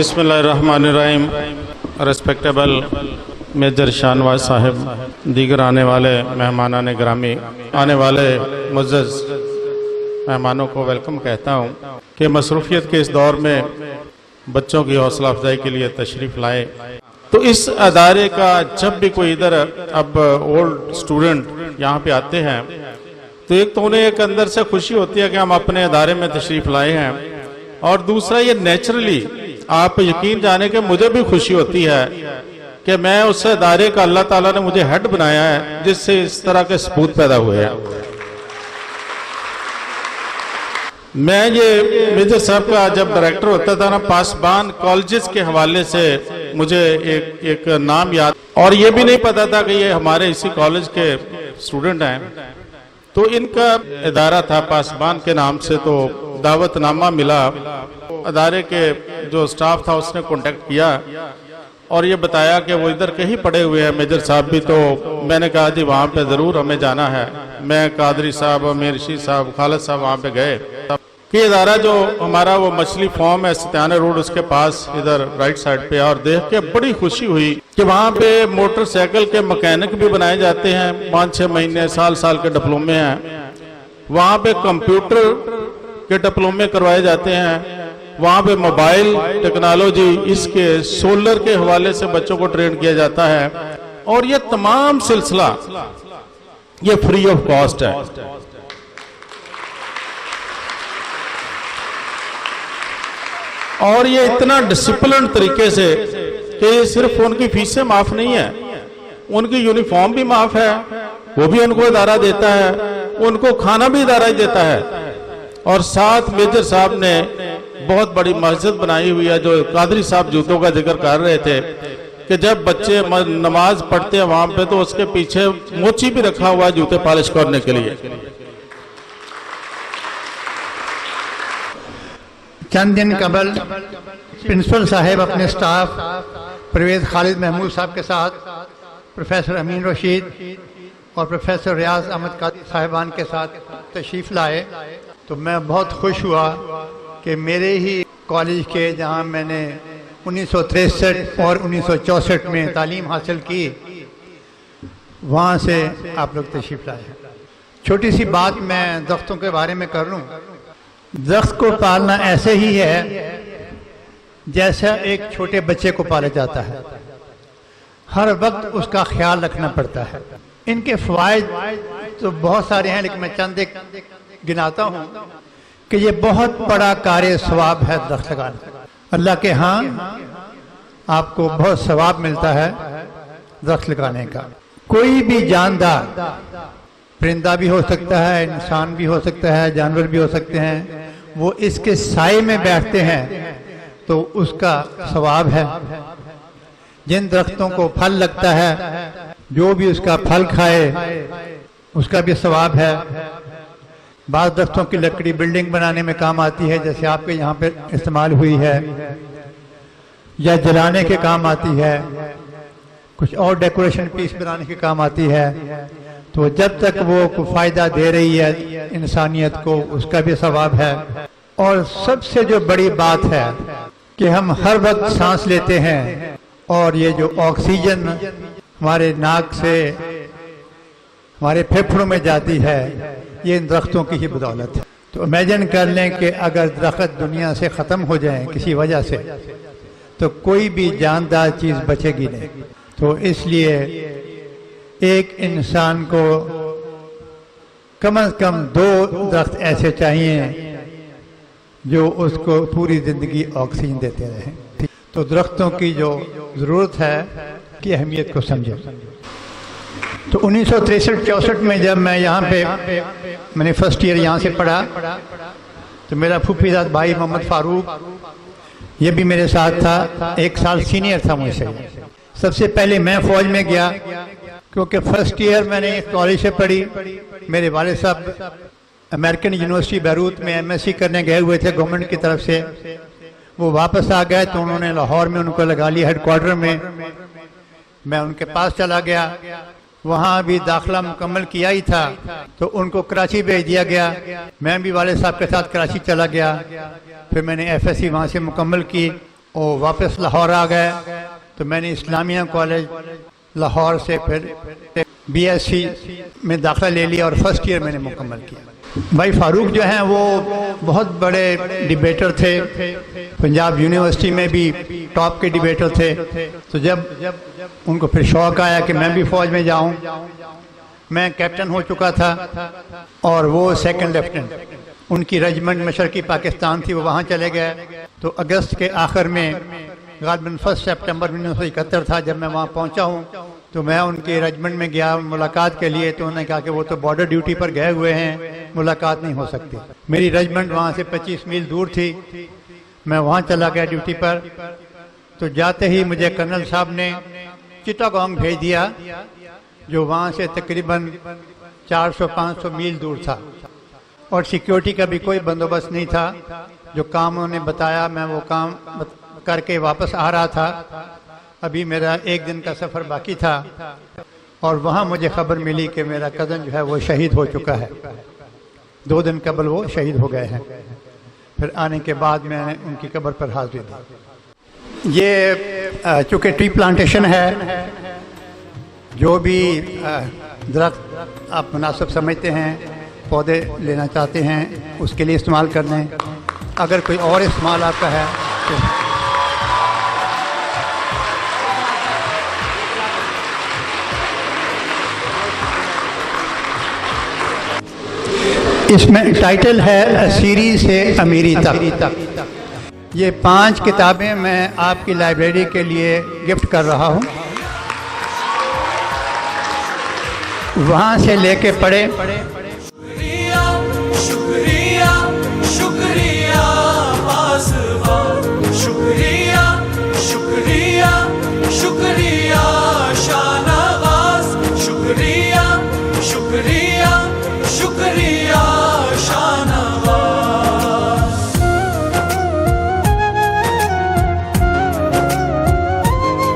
बिस्मिल्लाहिर्रहमानिर्रहीम। Respectable major Shahnawaz साहब, दीगर आने वाले मेहमानान ग्रामी, आने वाले मुअज़्ज़ज़ मेहमानों को वेलकम कहता हूँ कि मसरूफियत के इस दौर में बच्चों की हौसला अफजाई के लिए तशरीफ़ लाए। तो इस अदारे का जब भी कोई इधर अब ओल्ड स्टूडेंट यहाँ पे आते हैं तो एक तो उन्हें एक अंदर से खुशी होती है कि हम अपने अदारे में तशरीफ़ लाए हैं, और दूसरा ये नेचुरली आप यकीन जाने कि मुझे भी खुशी होती है कि मैं उस अदारे का अल्लाह ताला ने मुझे हेड बनाया है जिससे इस तरह के सपूत पैदा हुए हैं। मैं ये मेजर साहब का जब डायरेक्टर होता था ना, पासबान कॉलेजेस के हवाले से मुझे एक नाम याद, और ये भी नहीं पता था कि ये हमारे इसी कॉलेज के स्टूडेंट हैं। तो इनका इदारा था पासबान के नाम से, तो दावतनामा मिला, अदारे के जो स्टाफ था उसने कांटेक्ट किया और ये बताया कि वो इधर कहीं पड़े हुए हैं मेजर साहब भी। तो मैंने कहा जी वहाँ पे ज़रूर हमें जाना है। मैं कादरी साहब, अमीर रशीद साहब, खालिद साहब वहाँ पे गए कि इदारा जो हमारा वो मछली फार्म है सत्याना रोड उसके पास इधर राइट साइड पे, और देख के बड़ी खुशी हुई कि वहाँ पे मोटरसाइकिल के मैकेनिक भी बनाए जाते हैं, 5-6 महीने साल के डिप्लोमे हैं। वहाँ पे कंप्यूटर के डिप्लोमे करवाए जाते हैं, वहाँ पे मोबाइल टेक्नोलॉजी, इसके सोलर के हवाले से बच्चों को ट्रेन किया जाता है, और ये तमाम सिलसिला ये फ्री ऑफ कॉस्ट है। और ये इतना डिसिप्लिन तरीके से कि सिर्फ उनकी फीसें माफ नहीं है, उनकी यूनिफॉर्म भी माफ है, वो भी उनको इदारा देता है, उनको खाना भी इदारा ही देता है। और साथ मेजर साहब ने बहुत बड़ी मस्जिद बनाई हुई है, जो कादरी साहब जूतों का जिक्र कर रहे थे कि जब बच्चे नमाज पढ़ते हैं वहां पे तो उसके पीछे मोची भी रखा हुआ है जूते पॉलिश करने के लिए। चंद दिन कबल प्रिंसिपल साहब अपने स्टाफ परवेज खालिद महमूद साहब के साथ प्रोफेसर अमीन रशीद और प्रोफेसर रियाज अहमद कादरी साहिबान के साथ तशरीफ़ लाए, तो मैं बहुत खुश हुआ कि मेरे ही कॉलेज के जहां मैंने 1963 और 1964 में तालीम हासिल की, वहां से आप लोग तशरीफ़ लाए। छोटी सी बात मैं दरख्तों के बारे में कर लूँ। दरख्त को पालना ऐसे ही है जैसा एक छोटे बच्चे को पाला जाता है, हर वक्त उसका ख्याल रखना पड़ता है। इनके फ़वाइद तो बहुत सारे हैं, लेकिन मैं चंद एक गिनाता हूँ कि ये बहुत बड़ा कार्य सवाब है दरख्त लगाना। अल्लाह के यहाँ आपको बहुत सवाब मिलता है दरख्त लगाने का। कोई भी जानदार, परिंदा भी हो सकता है, इंसान भी हो सकता है, जानवर भी हो सकते हैं, वो इसके साए में बैठते हैं तो उसका सवाब है। जिन दरख्तों को फल लगता है, जो भी उसका फल खाए उसका भी सवाब है। बाज़ दरख्तों की लकड़ी बिल्डिंग बनाने में काम आती है, जैसे आपके यहाँ पे इस्तेमाल हुई है, या जलाने के काम आती है, कुछ और डेकोरेशन पीस बनाने के काम आती है। तो जब तक वो कोई फ़ायदा दे रही है इंसानियत को, उसका भी सवाब है। और सबसे जो बड़ी बात है कि हम हर वक्त सांस लेते हैं, और ये जो ऑक्सीजन हमारे नाक से हमारे फेफड़ों में जाती है, ये इन दरख्तों की ही बदौलत है। तो इमेजिन कर लें कि अगर दरख्त दुनिया से ख़त्म हो जाए किसी वजह से, तो कोई भी जानदार चीज़ बचेगी नहीं। तो इसलिए एक इंसान को कम से कम 2 दरख्त ऐसे चाहिए जो उसको पूरी ज़िंदगी ऑक्सीजन देते रहें। तो दरख्तों की जो ज़रूरत है की अहमियत को समझें। तो 1963-64 में जब मैं यहाँ पे मैंने फर्स्ट ईयर यहाँ से पढ़ा, तो मेरा फूफीजाद भाई मोहम्मद फारूक ये भी मेरे साथ था, 1 साल सीनियर था मुझसे। सबसे पहले मैं फौज में गया, क्योंकि फर्स्ट ईयर मैंने कॉलेज से पढ़ी। मेरे वाले साहब अमेरिकन यूनिवर्सिटी बैरूत में MSc करने गए हुए थे गवर्नमेंट की तरफ से। वो वापस आ गए तो उन्होंने लाहौर में उनको लगा लिया हेडक्वार्टर में। मैं उनके पास चला गया, वहाँ भी दाखिला मुकम्मल किया ही था, तो उनको कराची भेज दिया गया। मैं भी वाले साहब के साथ कराची चला गया। फिर मैंने FSc वहाँ से मुकम्मल की وہ واپس لاہور آ گئے تو میں نے اسلامیہ کالج لاہور سے پھر BSc میں داخلہ لے لیا اور فرسٹ ایئر میں نے مکمل کیا. بھائی فاروق جو ہیں وہ بہت بڑے ڈیبیٹر تھے, پنجاب یونیورسٹی میں بھی ٹاپ کے ڈیبیٹر تھے. تو جب ان کو پھر شوق آیا کہ میں بھی فوج میں جاؤں, میں کیپٹن ہو چکا تھا اور وہ سیکنڈ لیفٹنٹ. ان کی رجمنٹ مشرقی پاکستان تھی, وہ وہاں چلے گئے. تو اگست کے آخر میں غالباً 1 سپٹمبر 1971 تھا جب میں وہاں پہنچا ہوں. تو میں ان کے رجمنٹ میں گیا ملاقات کے لیے, تو انہوں نے کہا کہ وہ تو بارڈر ڈیوٹی پر گئے ہوئے ہیں, ملاقات نہیں ہو سکتی. میری رجمنٹ وہاں سے 25 میل دور تھی, میں وہاں چلا گیا ڈیوٹی پر. تو جاتے ہی مجھے کرنل صاحب نے چٹاگانگ بھیج دیا, جو وہاں سے تقریباً 400-500 میل دور تھا, اور سیکیورٹی کا بھی کوئی بندوبست نہیں تھا. جو کام انہوں نے بتایا میں وہ کام کر کے واپس آ رہا تھا. ابھی میرا 1 دن کا سفر باقی تھا, اور وہاں مجھے خبر ملی کہ میرا کزن جو ہے وہ شہید ہو چکا ہے. 2 دن قبل وہ شہید ہو گئے ہیں. پھر آنے کے بعد میں نے ان کی قبر پر حاضری دی. یہ چونکہ ٹری پلانٹیشن ہے, جو بھی درخت آپ مناسب سمجھتے ہیں, پودے لینا چاہتے ہیں, اس کے لیے استعمال کر لیں. اگر کوئی اور استعمال آپ کا ہے تو اس میں ٹائٹل ہے سیریز سے امیری تک. یہ 5 کتابیں میں آپ کی لائبریری کے لیے گفٹ کر رہا ہوں, وہاں سے لے کے پڑھیں. شکریہ شکریہ پاسبان, شکریہ شکریہ شکریہ شاہ نواز, شکریہ شکریہ